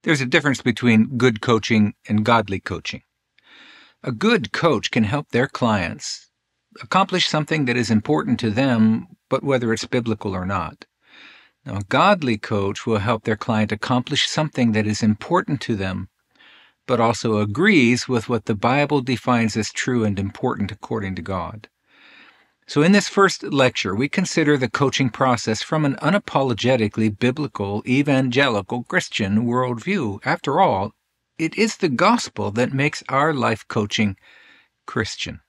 There's a difference between good coaching and godly coaching. A good coach can help their clients accomplish something that is important to them, but whether it's biblical or not. Now, a godly coach will help their client accomplish something that is important to them, but also agrees with what the Bible defines as true and important according to God. So in this first lecture, we consider the coaching process from an unapologetically biblical, evangelical Christian worldview. After all, it is the gospel that makes our life coaching Christian.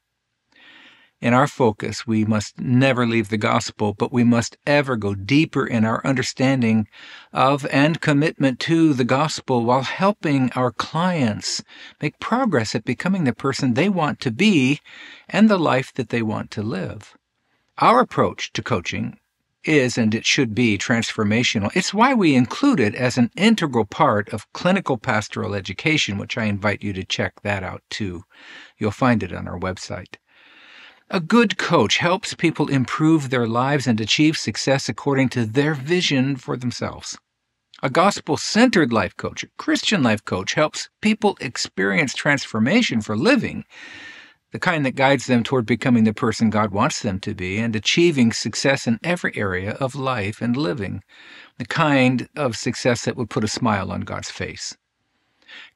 In our focus, we must never leave the gospel, but we must ever go deeper in our understanding of and commitment to the gospel while helping our clients make progress at becoming the person they want to be and the life that they want to live. Our approach to coaching is, and it should be, transformational. It's why we include it as an integral part of clinical pastoral education, which I invite you to check that out too. You'll find it on our website. A good coach helps people improve their lives and achieve success according to their vision for themselves. A gospel-centered life coach, a Christian life coach, helps people experience transformation for living, the kind that guides them toward becoming the person God wants them to be and achieving success in every area of life and living, the kind of success that would put a smile on God's face.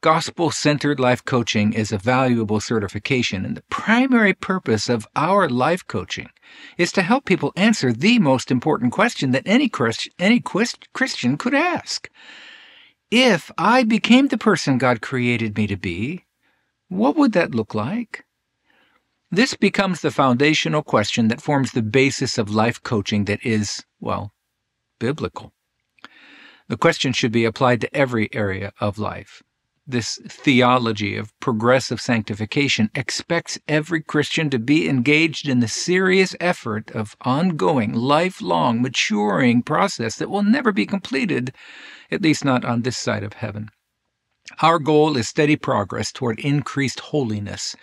Gospel-centered life coaching is a valuable certification, and the primary purpose of our life coaching is to help people answer the most important question that any Christian could ask. If I became the person God created me to be, what would that look like? This becomes the foundational question that forms the basis of life coaching that is, well, biblical. The question should be applied to every area of life. This theology of progressive sanctification expects every Christian to be engaged in the serious effort of ongoing, lifelong, maturing process that will never be completed, at least not on this side of heaven. Our goal is steady progress toward increased holiness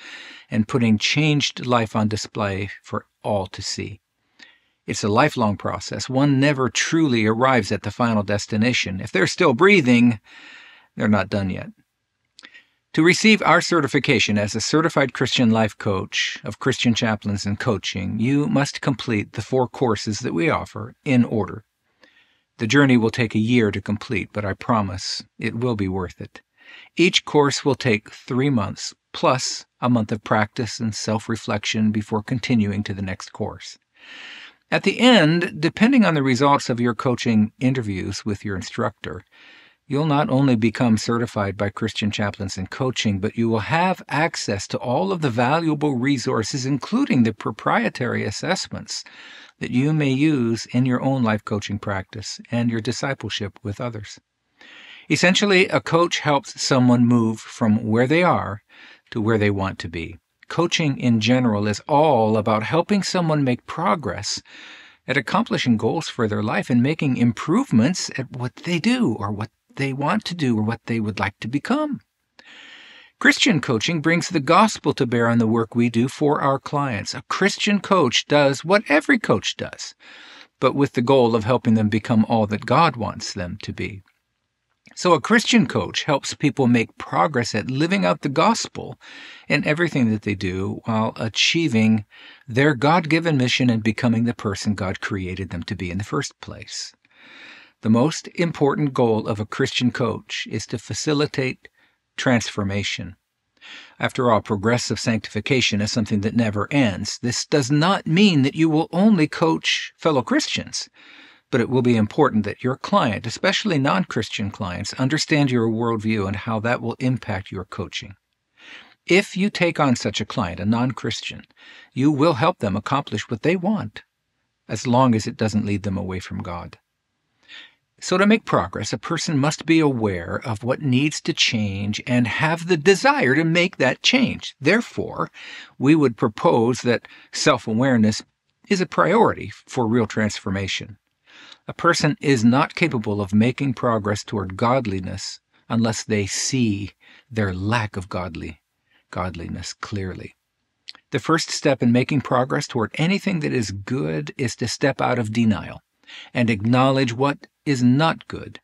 and putting changed life on display for all to see. It's a lifelong process. One never truly arrives at the final destination. If they're still breathing, they're not done yet. To receive our certification as a certified Christian life coach of Christian Chaplains and Coaching, you must complete the 4 courses that we offer in order. The journey will take a year to complete, but I promise it will be worth it. Each course will take 3 months, plus a month of practice and self-reflection before continuing to the next course. At the end, depending on the results of your coaching interviews with your instructor, you'll not only become certified by Christian Chaplains and Coaching, but you will have access to all of the valuable resources, including the proprietary assessments that you may use in your own life coaching practice and your discipleship with others. Essentially, a coach helps someone move from where they are to where they want to be. Coaching in general is all about helping someone make progress at accomplishing goals for their life and making improvements at what they do or what they want to do or what they would like to become. Christian coaching brings the gospel to bear on the work we do for our clients. A Christian coach does what every coach does, but with the goal of helping them become all that God wants them to be. So a Christian coach helps people make progress at living out the gospel in everything that they do while achieving their God-given mission and becoming the person God created them to be in the first place. The most important goal of a Christian coach is to facilitate transformation. After all, progressive sanctification is something that never ends. This does not mean that you will only coach fellow Christians, but it will be important that your client, especially non-Christian clients, understand your worldview and how that will impact your coaching. If you take on such a client, a non-Christian, you will help them accomplish what they want, as long as it doesn't lead them away from God. So to make progress, a person must be aware of what needs to change and have the desire to make that change. Therefore, we would propose that self-awareness is a priority for real transformation. A person is not capable of making progress toward godliness unless they see their lack of godliness clearly. The first step in making progress toward anything that is good is to step out of denial and acknowledge what is not good.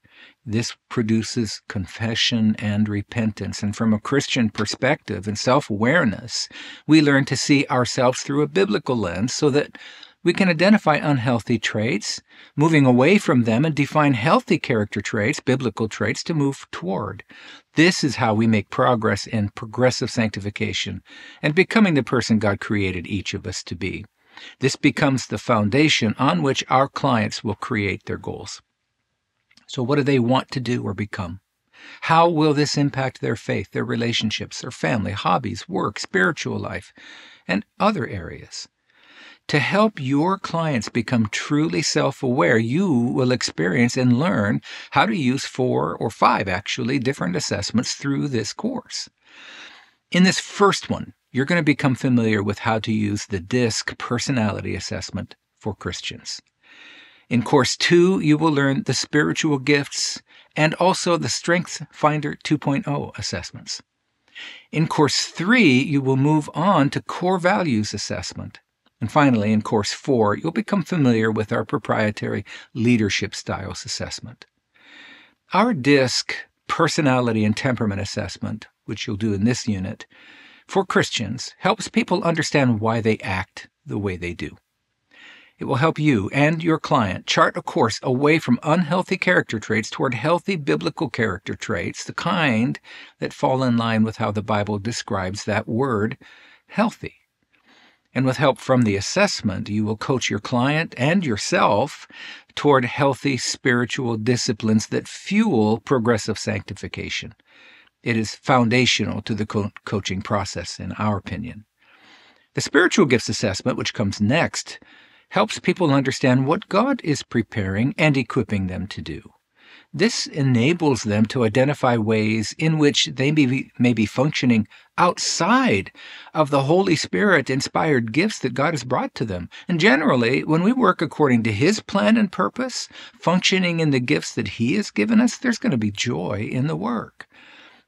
This produces confession and repentance. And from a Christian perspective and self-awareness, we learn to see ourselves through a biblical lens so that we can identify unhealthy traits, moving away from them, and define healthy character traits, biblical traits, to move toward. This is how we make progress in progressive sanctification and becoming the person God created each of us to be. This becomes the foundation on which our clients will create their goals. So what do they want to do or become? How will this impact their faith, their relationships, their family, hobbies, work, spiritual life, and other areas? To help your clients become truly self-aware, you will experience and learn how to use 4 or 5 different assessments through this course. In this first one, you're going to become familiar with how to use the DISC personality assessment for Christians. In Course 2, you will learn the spiritual gifts and also the Strengths Finder 2.0 assessments. In Course 3, you will move on to core values assessment. And finally, in Course 4, you'll become familiar with our proprietary leadership styles assessment. Our DISC personality and temperament assessment, which you'll do in this unit, for Christians, helps people understand why they act the way they do. It will help you and your client chart a course away from unhealthy character traits toward healthy biblical character traits, the kind that fall in line with how the Bible describes that word, healthy. And with help from the assessment, you will coach your client and yourself toward healthy spiritual disciplines that fuel progressive sanctification. It is foundational to the coaching process, in our opinion. The spiritual gifts assessment, which comes next, helps people understand what God is preparing and equipping them to do. This enables them to identify ways in which they may be functioning outside of the Holy Spirit-inspired gifts that God has brought to them. And generally, when we work according to His plan and purpose, functioning in the gifts that He has given us, there's going to be joy in the work.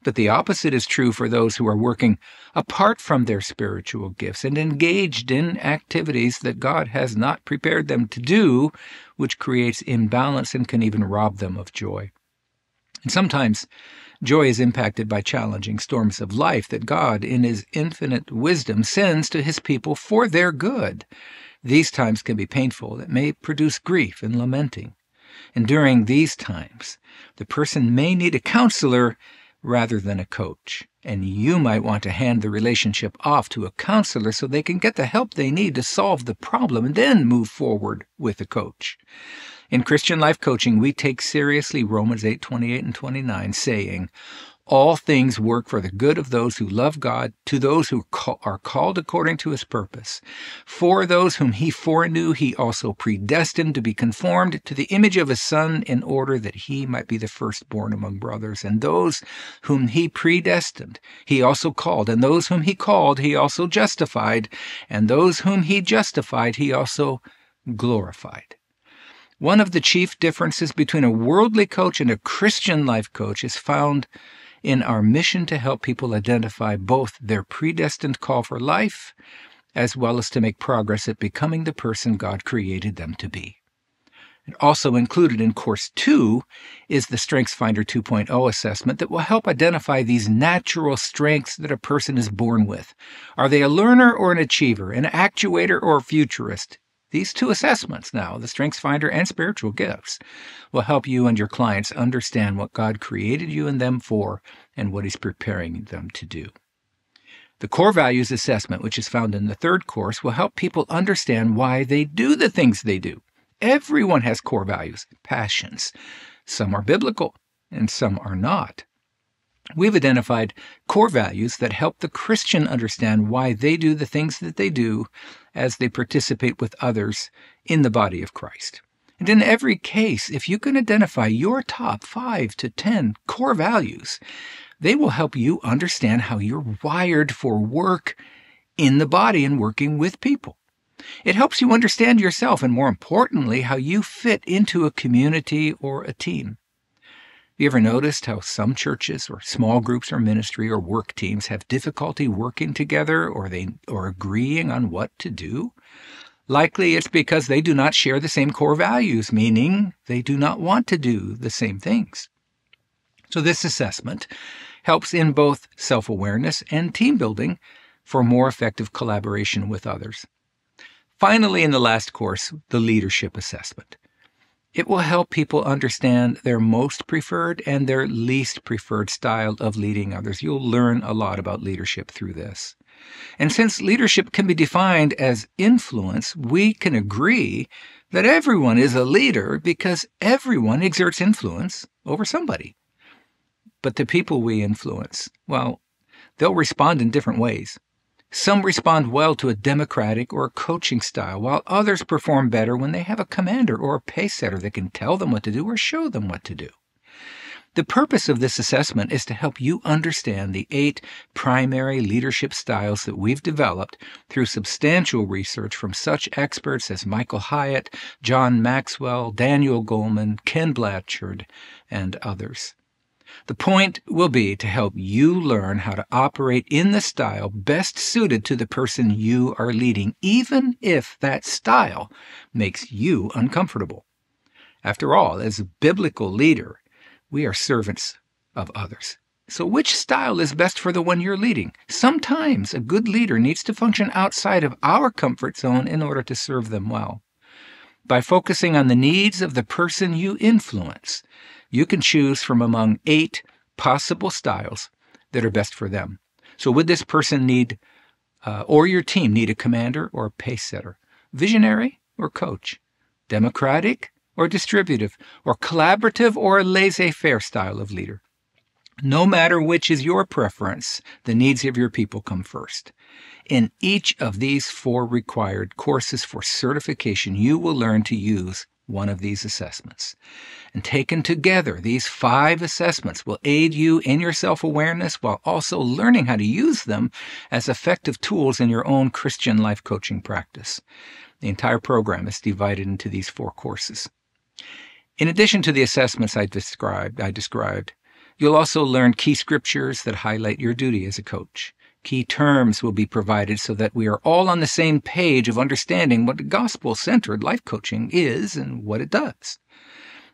But the opposite is true for those who are working apart from their spiritual gifts and engaged in activities that God has not prepared them to do, which creates imbalance and can even rob them of joy. And sometimes joy is impacted by challenging storms of life that God, in His infinite wisdom, sends to His people for their good. These times can be painful. It may produce grief and lamenting. And during these times, the person may need a counselor rather than a coach. And you might want to hand the relationship off to a counselor so they can get the help they need to solve the problem and then move forward with a coach. In Christian life coaching, we take seriously Romans 8:28 and 29, saying, "All things work for the good of those who love God, to those who are called according to His purpose. For those whom He foreknew, He also predestined to be conformed to the image of His Son, in order that He might be the firstborn among brothers. And those whom He predestined, He also called. And those whom He called, He also justified. And those whom He justified, He also glorified." One of the chief differences between a worldly coach and a Christian life coach is found in our mission to help people identify both their predestined call for life as well as to make progress at becoming the person God created them to be. And also included in Course 2 is the Strengths Finder 2.0 assessment that will help identify these natural strengths that a person is born with. Are they a learner or an achiever, an actuator or a futurist? These 2 assessments now, the Strengths Finder and Spiritual Gifts, will help you and your clients understand what God created you and them for and what He's preparing them to do. The Core Values Assessment, which is found in the 3rd course, will help people understand why they do the things they do. Everyone has core values, passions. Some are biblical and some are not. We've identified core values that help the Christian understand why they do the things that they do as they participate with others in the body of Christ. And in every case, if you can identify your top 5 to 10 core values, they will help you understand how you're wired for work in the body and working with people. It helps you understand yourself and, more importantly, how you fit into a community or a team. Have you ever noticed how some churches or small groups or ministry or work teams have difficulty working together or agreeing on what to do? Likely it's because they do not share the same core values, meaning they do not want to do the same things. So this assessment helps in both self-awareness and team building for more effective collaboration with others. Finally, in the last course, the leadership assessment. It will help people understand their most preferred and their least preferred style of leading others. You'll learn a lot about leadership through this. And since leadership can be defined as influence, we can agree that everyone is a leader because everyone exerts influence over somebody. But the people we influence, well, they'll respond in different ways. Some respond well to a democratic or coaching style, while others perform better when they have a commander or a pace setter that can tell them what to do or show them what to do. The purpose of this assessment is to help you understand the 8 primary leadership styles that we've developed through substantial research from such experts as Michael Hyatt, John Maxwell, Daniel Goleman, Ken Blanchard, and others. The point will be to help you learn how to operate in the style best suited to the person you are leading, even if that style makes you uncomfortable. After all, as a biblical leader, we are servants of others. So which style is best for the one you're leading? Sometimes a good leader needs to function outside of our comfort zone in order to serve them well. By focusing on the needs of the person you influence, you can choose from among 8 possible styles that are best for them. So would this person need, or your team need a commander or a pace setter? Visionary or coach? Democratic or distributive? Or collaborative or a laissez-faire style of leader? No matter which is your preference, the needs of your people come first. In each of these 4 required courses for certification, you will learn to use one of these assessments. And taken together, these 5 assessments will aid you in your self-awareness while also learning how to use them as effective tools in your own Christian life coaching practice. The entire program is divided into these 4 courses. In addition to the assessments I described, you'll also learn key scriptures that highlight your duty as a coach. Key terms will be provided so that we are all on the same page of understanding what gospel-centered life coaching is and what it does.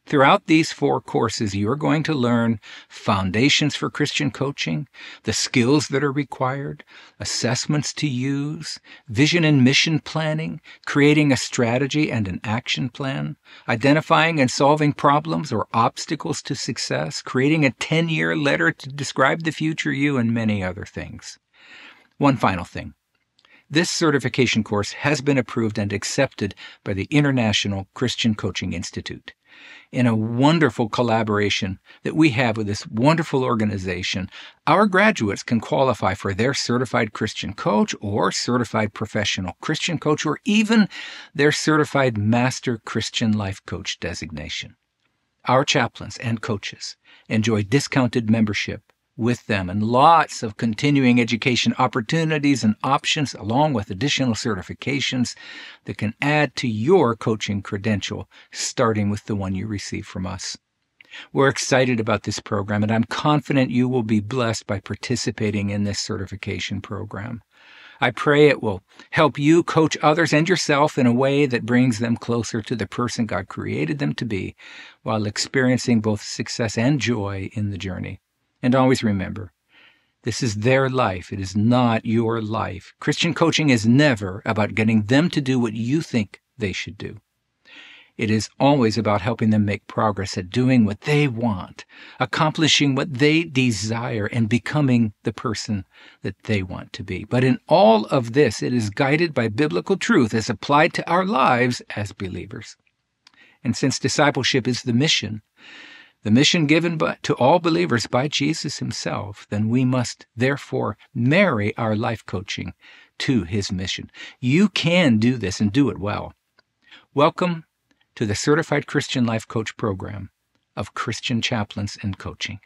Throughout these 4 courses, you are going to learn foundations for Christian coaching, the skills that are required, assessments to use, vision and mission planning, creating a strategy and an action plan, identifying and solving problems or obstacles to success, creating a 10-year letter to describe the future you, and many other things. One final thing. This certification course has been approved and accepted by the International Christian Coaching Institute. In a wonderful collaboration that we have with this wonderful organization, our graduates can qualify for their certified Christian coach or certified professional Christian coach or even their certified master Christian life coach designation. Our chaplains and coaches enjoy discounted membership with them and lots of continuing education opportunities and options along with additional certifications that can add to your coaching credential, starting with the one you receive from us. We're excited about this program, and I'm confident you will be blessed by participating in this certification program. I pray it will help you coach others and yourself in a way that brings them closer to the person God created them to be, while experiencing both success and joy in the journey. And always remember, this is their life. It is not your life. Christian coaching is never about getting them to do what you think they should do. It is always about helping them make progress at doing what they want, accomplishing what they desire, and becoming the person that they want to be. But in all of this, it is guided by biblical truth as applied to our lives as believers. And since discipleship is the mission given to all believers by Jesus himself, then we must therefore marry our life coaching to his mission. You can do this and do it well. Welcome to the Certified Christian Life Coach program of Christian Chaplains and Coaching.